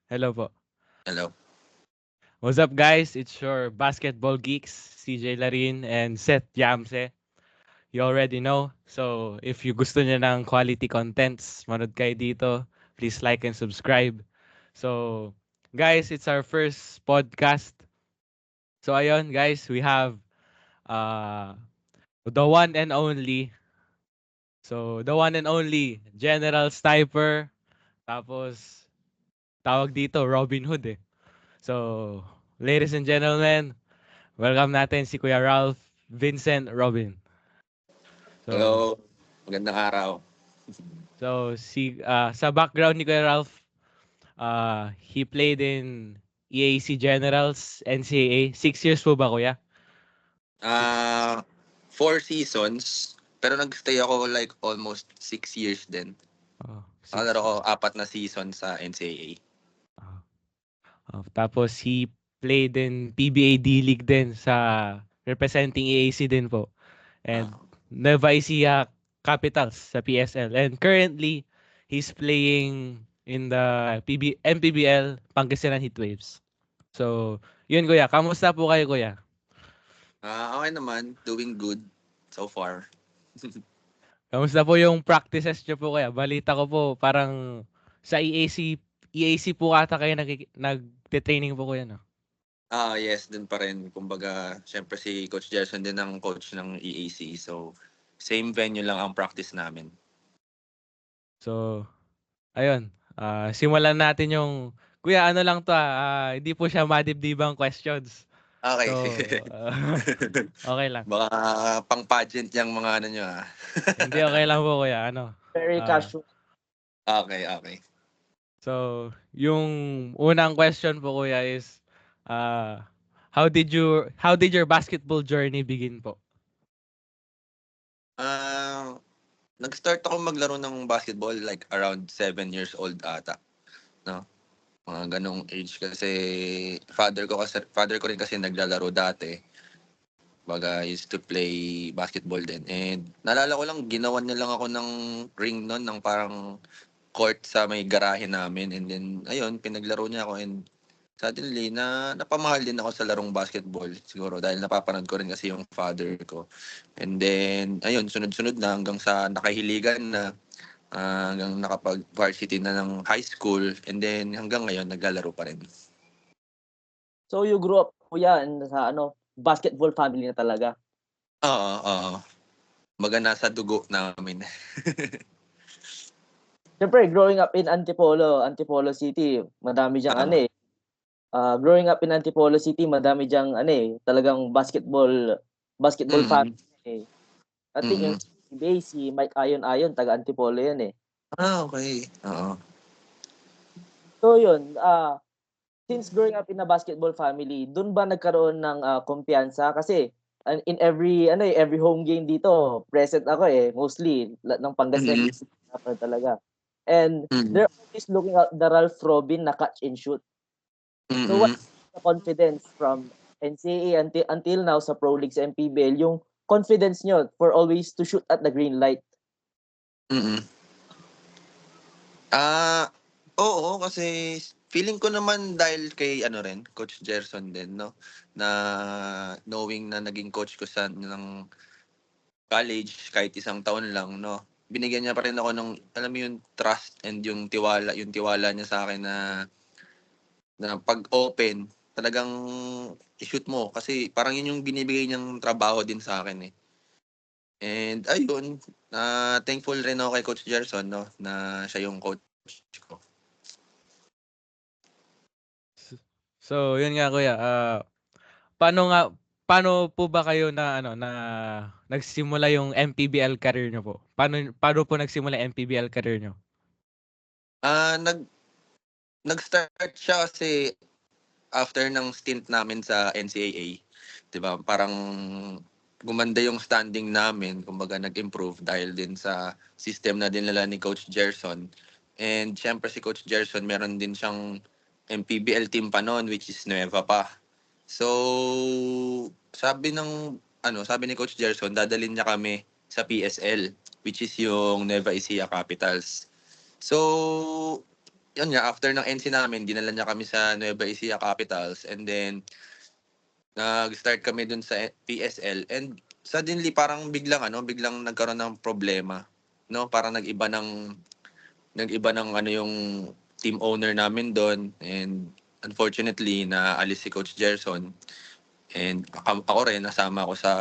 Hello po. Hello. What's up, guys? It's your basketball geeks, CJ Larin and Seth Yamse. You already know. So, if you gusto niyo ng quality contents, manood kayo dito. Please like and subscribe. So, guys, it's our first podcast. So, ayun, guys, we have uh, the one and only. So, the one and only General Sniper. Tapos, tawag dito, Robin Hood eh. So, ladies and gentlemen, welcome natin si Kuya Ralph Vincent Robin. So, Hello. Magandang araw. sa background ni Kuya Ralph, he played in EAC Generals, NCAA. 6 years po ba, Kuya? Ah, 4 seasons, pero nagstay ako like almost 6 years din. Oh, Nakalaro six. ko 4 na season sa NCAA. Oh, tapos he played in PBA D-League din representing EAC din po. And Ah, Nueva Ecija Capitals sa PSL. And currently, he's playing in the MPBL Pangasinan Heatwaves. So, yun kuya. Kamusta po kayo kuya? okay naman. Doing good so far. Kamusta po yung practices nyo po kuya? Balita ko po parang sa EAC po ata kayo nagte-training po kuya no? Yes, dun pa rin. Kumbaga, syempre si Coach Gerson din ang coach ng EAC. So, same venue lang ang practice namin. So, ayun. Simulan natin yung kuya ano lang to hindi po siya madibdibang questions. So, Okay. okay lang. Baka pang pageant yung mga ano nyo Hindi, okay lang po kuya. Ano? Very Ah, casual. Okay. so, yung unang question po kuya is, how did your basketball journey begin po? Ah, Nag-start ako maglaro ng basketball like around 7 years old ata, 'no? Mga gano'ng age kasi father ko rin kasi naglalaro dati. Kumbaga used to play basketball din and naalala ko lang ginawan niya lang ako ng ring nun ng parang court sa may garahe namin and then ayun pinaglaro niya ako and suddenly napamahal din ako sa larong basketball siguro dahil napapanood ko rin kasi yung father ko. And then ayun sunod-sunod na hanggang sa nakahiligan na. Hanggang nakapag-varsity na ng high school and then hanggang ngayon naglalaro pa rin. So you grew up kuya sa basketball family na talaga. Oo. Kumbaga nasa dugo namin. Siyempre, growing up in Antipolo City, madami diyang Oo. growing up in Antipolo City, madami diyang talagang basketball Mm. family eh. I think yung Mm. si Mike Ayon, taga Antipolo yan eh. Okay. Oo. So yun, since growing up in a basketball family, dun ba nagkaroon ng kumpiyansa? Kasi in every home game dito, present ako eh. Mostly, ng Mm. Pangasinan talaga. And Mm. they're always looking at the Ralph Robin na catch and shoot. So what Mm. the confidence from NCAA until now sa Pro League sa MPBL, yung confidence nyo for always to shoot at the green light? Mm. Ah, Oo kasi feeling ko naman dahil kay ano rin, Coach Gerson din 'no, na knowing na naging coach ko sa ng college kahit isang taon lang 'no, binigyan niya pa rin ako ng alam mo yung trust and yung tiwala niya sa akin na 'pag open talagang i-shoot mo kasi parang yun yung binibigay niyang trabaho din sa akin eh. And ayun, thankful rin ako kay Coach Gerson 'no, na siya yung coach ko. So, yun nga kuya. Paano nga paano po ba kayo na nagsimula yung MPBL career niyo po? Paano po nagsimula yung MPBL career niyo? Ah, nag Nag-start siya kasi after ng stint namin sa NCAA, 'di ba? Parang gumanda yung standing namin, kumbaga nag-improve dahil din sa system na dinala ni Coach Gerson. And siyempre si Coach Gerson meron din siyang MPBL team pa noon which is Nueva pa. So, sabi ni Coach Gerson, dadalhin niya kami sa PSL which is yung Nueva Ecija Capitals. So, yun nga, after ng NC namin, dinala niya kami sa Nueva Ecija Capitals, and then nag-start kami dun sa PSL, and suddenly parang biglang nagkaroon ng problema, no? Parang nag-iba ng ano yung team owner namin doon, and unfortunately naalis si Coach Gerson, and ako rin nasama ako sa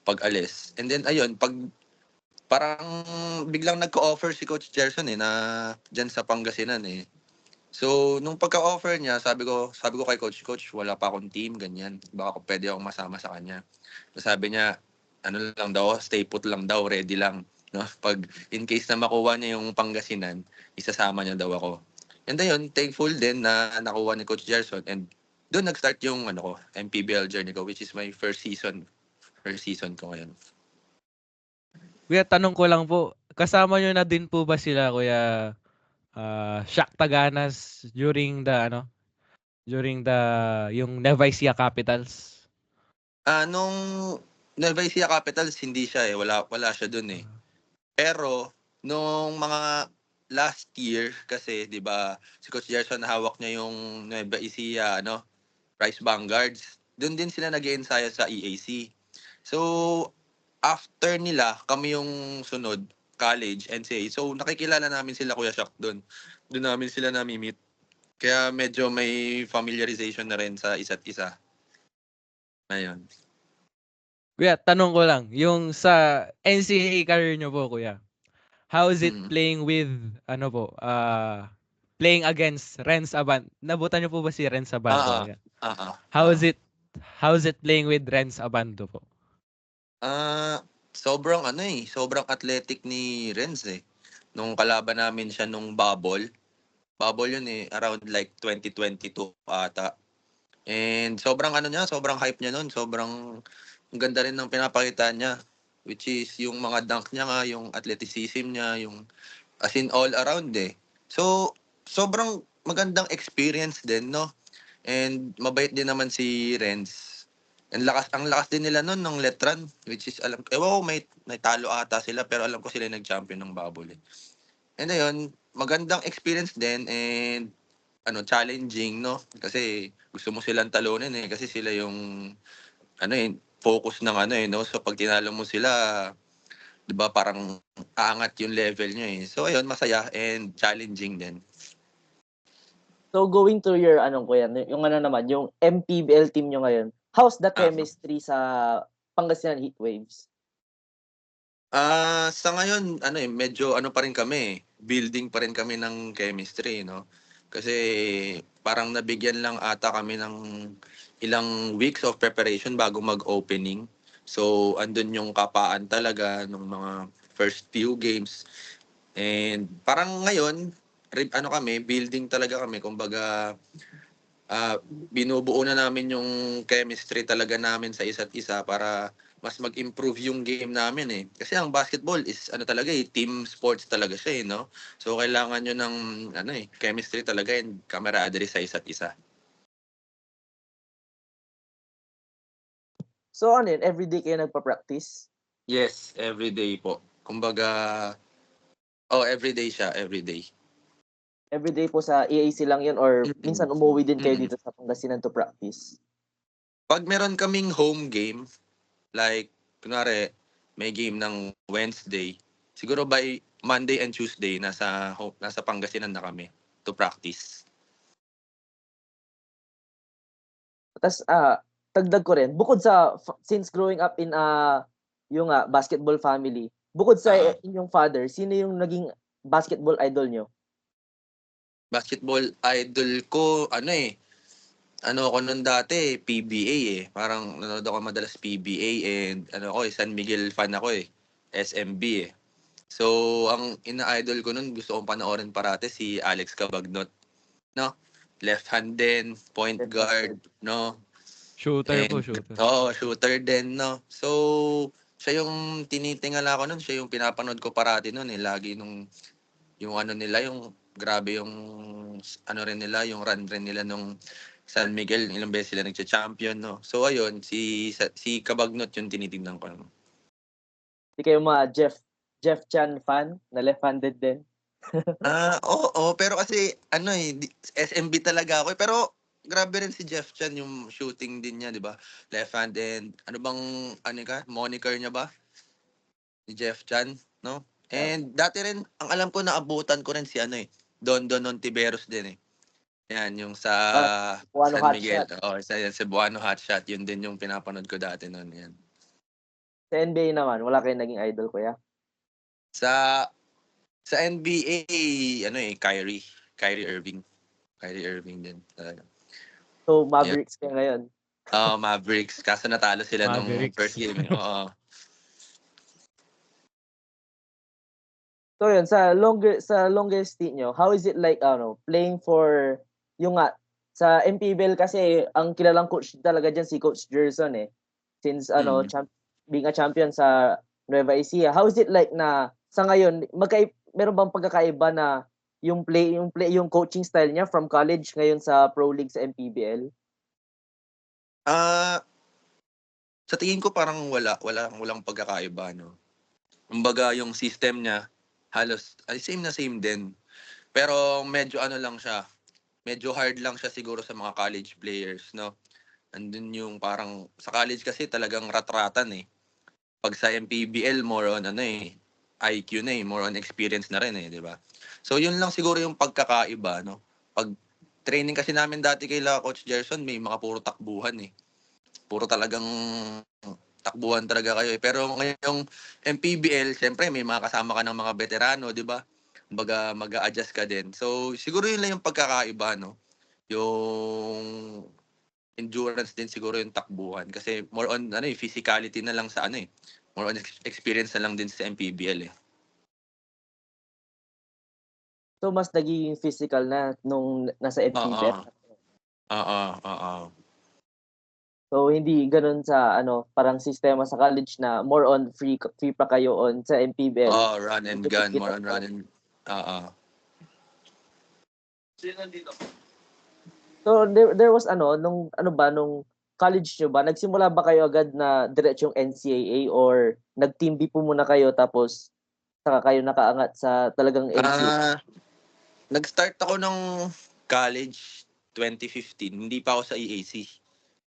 pag-alis. And then ayun, parang biglang nagko-offer si Coach Gerson na diyan sa Pangasinan eh. So, nung pagka-offer niya, sabi ko kay Coach, wala pa akong team, ganyan. Baka pwede akong masama sa kanya. So, sabi niya, ano lang daw, stay put lang daw, ready lang. No? Pag in case na makuha niya yung Pangasinan, isasama niya daw ako. And ayun, thankful din na nakuha ni Coach Gerson. And doon nag-start yung MPBL journey ko, which is my first season ko ngayon. Kuya, tanong ko lang po, kasama nyo na din po ba sila, Kuya Shaq Taganas during yung Nueva Ecija Capitals? Nung Nueva Ecija Capitals, hindi siya eh. Wala siya doon eh. Pero, nung mga last year, kasi, di ba, si Coach Gerson hawak niya yung Nueva Ecija, Rice Vanguards. Doon din sila nag-i-ensayo sa EAC. So, after nila, kami yung sunod, college, NCAA. So, nakikilala namin sila, Kuya Shaq, doon. Doon namin sila nami-meet. Kaya medyo may familiarization na rin sa isa't isa. Ayun. Kuya, tanong ko lang, yung sa NCAA career nyo po, Kuya, how is it Mm. playing with, playing against Renz Abando? Nabutan nyo po ba si Renz Abando? Kuya? How is it playing with Renz Abando po? Sobrang athletic ni Renz eh. Nung kalaban namin siya nung Bubble yun eh, around like 2022 ata. And sobrang hype niya nun. Sobrang ang ganda rin ng pinapakita niya. Which is yung mga dunk niya nga, yung athleticism niya, yung as in all around eh. So, sobrang magandang experience din, no? And mabait din naman si Renz. Ang lakas din nila noon ng Letran, which is ewan ko may talo ata sila, pero alam ko sila nag-champion ng Bubble eh. And ayun, magandang experience din, and challenging, no? Kasi gusto mo silang talunin eh, kasi sila yung focus ng no? So pag tinalo mo sila, 'di ba, parang aangat yung level nyo eh. So ayun, masaya and challenging din. So going to your Kuya, yung naman, yung MPBL team nyo ngayon, how's the chemistry sa Pangasinan Heatwaves? Sa ngayon, medyo pa rin kami, building pa rin kami ng chemistry, no? Kasi parang nabigyan lang ata kami ng ilang weeks of preparation bago mag-opening. So, andun yung kapaan talaga ng mga first few games. And parang ngayon, building talaga kami. Kumbaga, binubuo na namin yung chemistry talaga namin sa isa't isa para mas mag-improve yung game namin eh. Kasi ang basketball is talaga eh, team sports talaga siya eh, no? So kailangan nyo ng chemistry talaga and camaraderie sa isa't isa. So yun, everyday kayo nagpa-practice? Yes, everyday po. Kumbaga, everyday siya, everyday. Everyday po sa EAC lang yun or minsan umuwi din kayo dito sa Pangasinan to practice? Pag meron kaming home game, like, kunwari, may game ng Wednesday, siguro by Monday and Tuesday, nasa Pangasinan na kami to practice. Tapos, tagdag ko rin, bukod sa, since growing up in yung basketball family, bukod sa inyong father, sino yung naging basketball idol nyo? Basketball idol ko, ako nun dati, PBA eh. Parang nanonood ako madalas PBA, and San Miguel fan ako eh. SMB eh. So, ang ina-idol ko nun, gusto kong panoorin parate si Alex Cabagnot. No? Left hand din, point guard, no? Shooter po, And, shooter. shooter din, no? So, siya yung tinitingala ko nun, siya yung pinapanood ko parati nun eh. Lagi yung nila, yung grabe yung rin nila, yung run rin nila nung San Miguel, ilang beses sila nagcha-champion, no? So ayun, si Cabagnot yung tinitingnan ko. Hindi kayo mga Jeff Chan fan na left-handed din? Oo, pero kasi ano eh, SMB talaga ako eh. Pero grabe rin si Jeff Chan yung shooting din niya, di ba? Left hand and ano bang, ano ka, moniker niya ba? Ni Jeff Chan, no? And dati rin, ang alam ko naabutan ko rin si ano eh, Don Ontiveros din eh. Yan, yung sa Ah, Buano San hot Miguel. shot. Oo, sa Cebuano Hotshot. Yun din yung pinapanood ko dati noon. Yan. Sa NBA naman, wala kayong naging idol, kuya? Sa sa NBA, ano eh, Kyrie. Kyrie Irving. Kyrie Irving din. Talaga. So, Yan. Mavericks kayo ngayon. Mavericks. Kaso natalo sila nung first Mavericks. game. Oo. So yun, sa longest stint nyo, how is it like playing for yung nga sa MPBL kasi ang kilalang coach talaga diyan si Coach Gerson eh. Since Mm. being a champion sa Nueva Ecija. How is it like na sa ngayon meron bang pagkakaiba na yung coaching style niya from college ngayon sa Pro League sa MPBL? Ah, sa tingin ko parang walang pagkakaiba, no. Kumbaga yung system niya halos ay same na same din. Pero medyo ano lang siya, medyo hard lang siya siguro sa mga college players, no. Andun yung parang sa college kasi talagang rat-ratan eh. Pag sa MPBL more on ano eh, IQ na eh, more on experience na rin eh, di ba? So yun lang siguro yung pagkakaiba, no. Pag training kasi namin dati kay Coach Gerson, may mga puro takbuhan eh. Puro talagang takbuhan talaga kayo eh. Pero ngayong MPBL, syempre may mga kasama ka ng mga veterano, di ba? Kumbaga mag-a-adjust ka din. So siguro yun lang yung pagkakaiba, no. Yung endurance din siguro yung takbuhan kasi more on ano eh, physicality na lang sa ano eh. More on experience na lang din sa MPBL eh. So mas nagiging physical na nung nasa Oo. MPBL. Oo, oo. So hindi ganoon sa parang sistema sa college na more on free pa kayo on sa MPBL. Oh, run and gun, more on run and oo. So there was nung nung college nyo ba, nagsimula ba kayo agad na diretsong NCAA or nag-team B po muna kayo tapos saka kayo nakaangat sa talagang NCAA? Nag-start ako ng college 2015. Hindi pa ako sa EAC.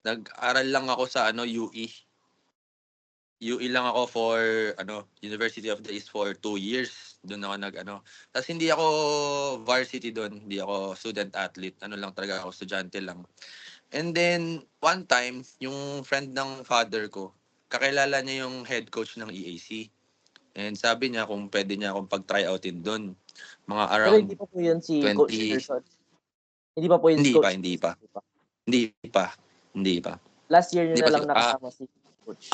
Nag-aral lang ako sa UE. UE lang ako for University of the East for 2 years. Doon ako Tapos hindi ako varsity doon, hindi ako student athlete. Ano lang talaga ako, estudyante lang. And then one time, yung friend ng father ko, kakilala niya yung head coach ng EAC. And sabi niya kung pwede niya akong pag-tryoutin doon. Mga Pero around hindi pa po yun si Coach 20. Gerson. Hindi pa po yun si Hindi pa, Coach hindi pa. Gerson. Hindi pa. Hindi pa. Hindi pa. Last year nyo Hindi na pa lang siguro. nakasama si Coach.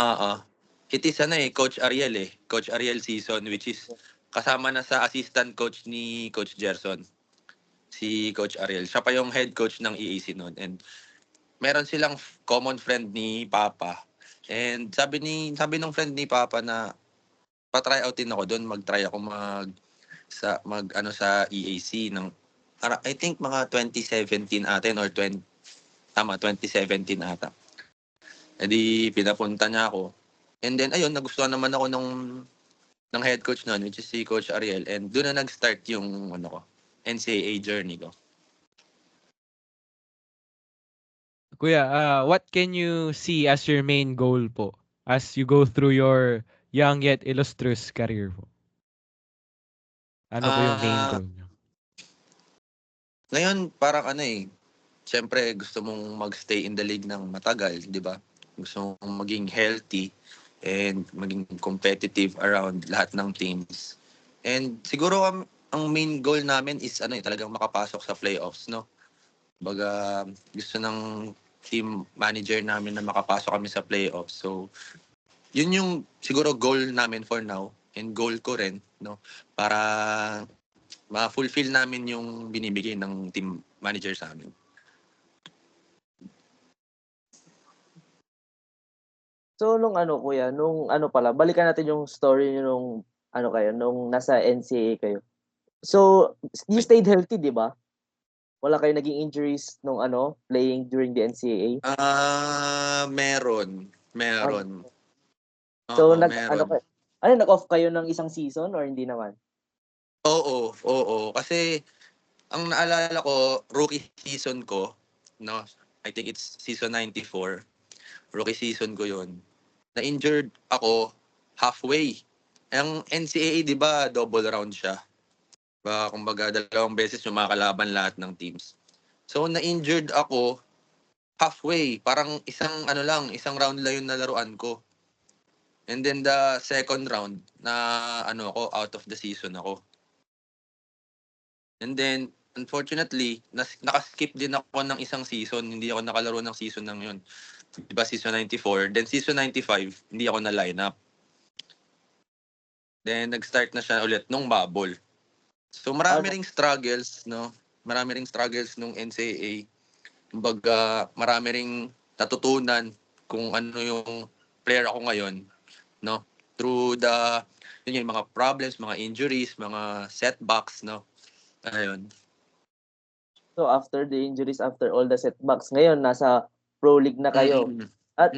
It is Coach Ariel eh. Coach Ariel season which is kasama na sa assistant coach ni Coach Gerson. Si Coach Ariel. Siya pa yung head coach ng EAC noon. And meron silang common friend ni Papa. And sabi ng friend ni Papa na pa-try outin ako doon, mag-try ako sa EAC ng I think mga 2017 atin or 2017 ata. E di pinapunta niya ako. And then ayun, nagustuhan naman ako ng head coach noon, which is si Coach Ariel, and doon na nag-start yung NCAA journey ko. Kuya, what can you see as your main goal po as you go through your young yet illustrious career po? Ano po yung main Ah, goal niyo? ngayon parang syempre gusto mong magstay in the league ng matagal, 'di ba? Gusto mong maging healthy and maging competitive around lahat ng teams. And siguro ang main goal namin is talagang makapasok sa playoffs, no? Baga gusto ng team manager namin na makapasok kami sa playoffs. So, yun yung siguro goal namin for now and goal ko rin, no? Para ma-fulfill namin yung binibigay ng team manager sa amin. So nung kuya, nung pala, balikan natin yung story niyo nung nung nasa NCAA kayo. So you stayed healthy, 'di ba? Wala kayong naging injuries nung playing during the NCAA? Meron. Ah, Meron. so Oo, meron. nag-off kayo ng isang season or hindi naman? Oo. Kasi ang naalala ko, rookie season ko, no? I think it's season 94. Rookie season ko yun. Na-injured ako halfway. Ang NCAA, di ba, double round siya. Kumbaga, dalawang beses yung makakalaban lahat ng teams. So, na-injured ako halfway. Parang isang round lang yung nalaruan ko. And then the second round, out of the season ako. And then, unfortunately, nakaskip din ako ng isang season. Hindi ako nakalaro ng season ng yun. Diba, season 94. Then, season 95, hindi ako na-line up. Then, nag-start na siya ulit nung bubble. So, marami ring struggles, no? Marami ring struggles nung NCAA. Kumbaga, marami ring natutunan kung ano yung player ako ngayon, no? Through yung mga problems, mga injuries, mga setbacks, no? Ayun. So after the injuries, after all the setbacks, ngayon nasa Pro League na kayo. At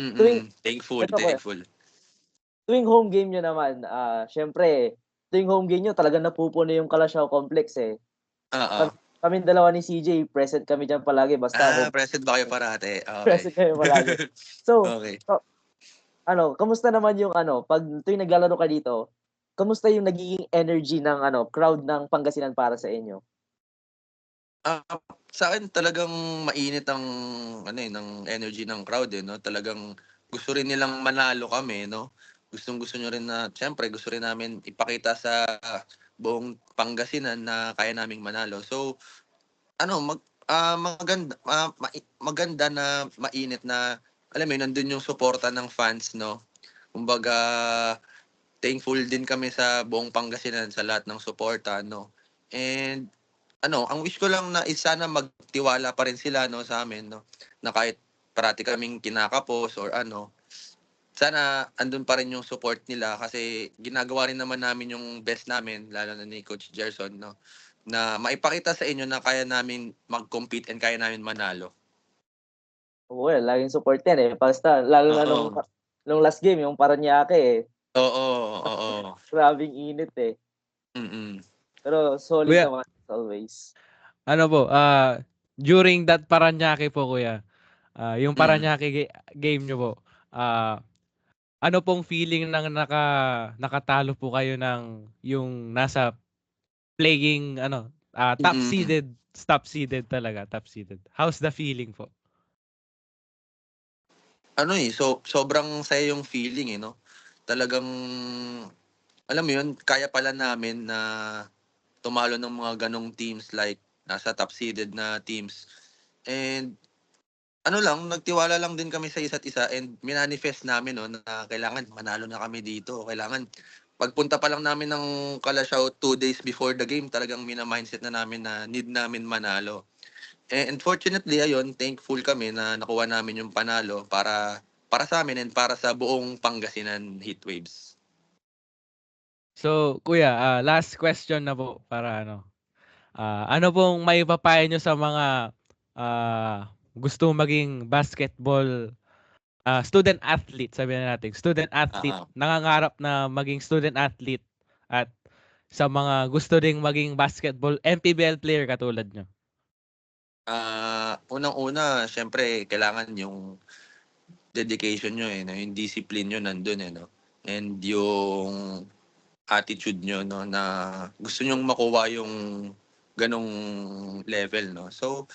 Thankful. tuwing home game nyo naman, syempre, tuwing home game nyo, talagang napupuno yung Kalasyaw Complex eh. Kaming dalawa ni CJ, present kami dyan palagi. Basta present ba kayo parate? Okay. Present kayo palagi. So, okay. kamusta naman yung pag tuwing naglalaro ka dito, kamusta yung nagiging energy ng crowd ng Pangasinan para sa inyo? Sa akin talagang mainit ang ng energy ng crowd no. Talagang gusto rin nilang manalo kami no. Gustong-gusto nyo rin na siyempre gusto rin namin ipakita sa buong Pangasinan na kaya naming manalo. So maganda na mainit na alam mo nandun yung suporta ng fans no. Kumbaga thankful din kami sa buong Pangasinan sa lahat ng suporta no. And ang wish ko lang na sana magtiwala pa rin sila no sa amin no na kahit parati kaming kinakapos or sana andun pa rin yung support nila kasi ginagawa rin naman namin yung best namin lalo na ni Coach Gerson no na maipakita sa inyo na kaya namin mag-compete and kaya namin manalo. Well, laging support yan eh. Basta lalo na nung last game yung Parañaque eh. Oo. Grabing init eh. Pero solid Kuya, naman as always. During that Parañaque po, kuya, yung Parañaque game nyo po, ano pong feeling ng nakatalo po kayo ng yung nasa playing top seeded talaga, top seeded. How's the feeling po? Sobrang saya yung feeling no. Talagang alam mo yun, kaya pala namin na tumalo ng mga ganong teams like nasa top seeded na teams. And nagtiwala lang din kami sa isa't isa and minanifest namin no, na kailangan manalo na kami dito. Kailangan pagpunta pa lang namin ng Kalasyaw 2 days before the game, talagang mina-mindset na namin na need namin manalo. And unfortunately, ayun, thankful kami na nakuha namin yung panalo para sa amin and para sa buong Pangasinan Heatwaves. So, kuya, last question na po para ano pong maipapayo nyo sa mga gusto maging basketball student athlete, sabihin na natin. Student athlete, nangangarap na maging student athlete at sa mga gusto ding maging basketball MPBL player katulad nyo. Unang-una, syempre, kailangan yung dedication nyo yung discipline nyo nandun no? And yung attitude nyo no, na gusto nyong makuha yung ganong level no. So,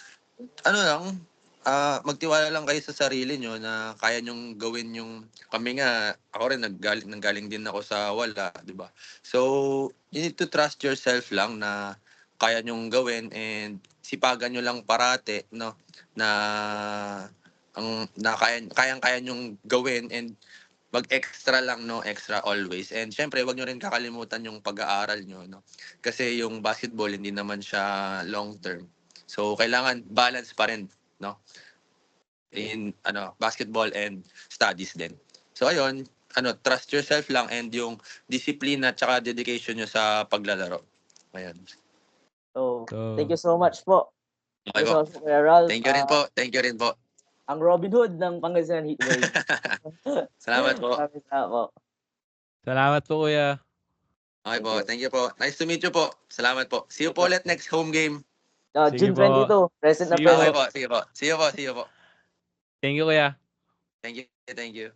magtiwala lang kayo sa sarili nyo na kaya nyong gawin yung kami nga ako rin nanggaling din ako sa wala, di ba? So, you need to trust yourself lang na kaya nyong gawin and sipagan nyo lang parate no na kaya nyong gawin and mag-extra lang no, extra always. And syempre, wag nyo rin kakalimutan yung pag-aaral nyo no. Kasi yung basketball hindi naman siya long term. So kailangan balance pa rin no in basketball and studies din. So ayun, trust yourself lang and yung discipline at saka dedication nyo sa paglalaro. Ayun. So, thank you so much po. Okay po. Kuya Ralph. Thank you rin po. Ang Robin Hood ng Pangasinan Heatwave. Salamat po. Salamat po. Salamat po, kuya. Okay Thank po, you. thank you po. Nice to meet you po. Salamat po. See you po ulit next home game. Sige June po. 22, present na See you Okay present. po. po, sige po. See you po, see you po. Thank you, kuya. Thank you, thank you.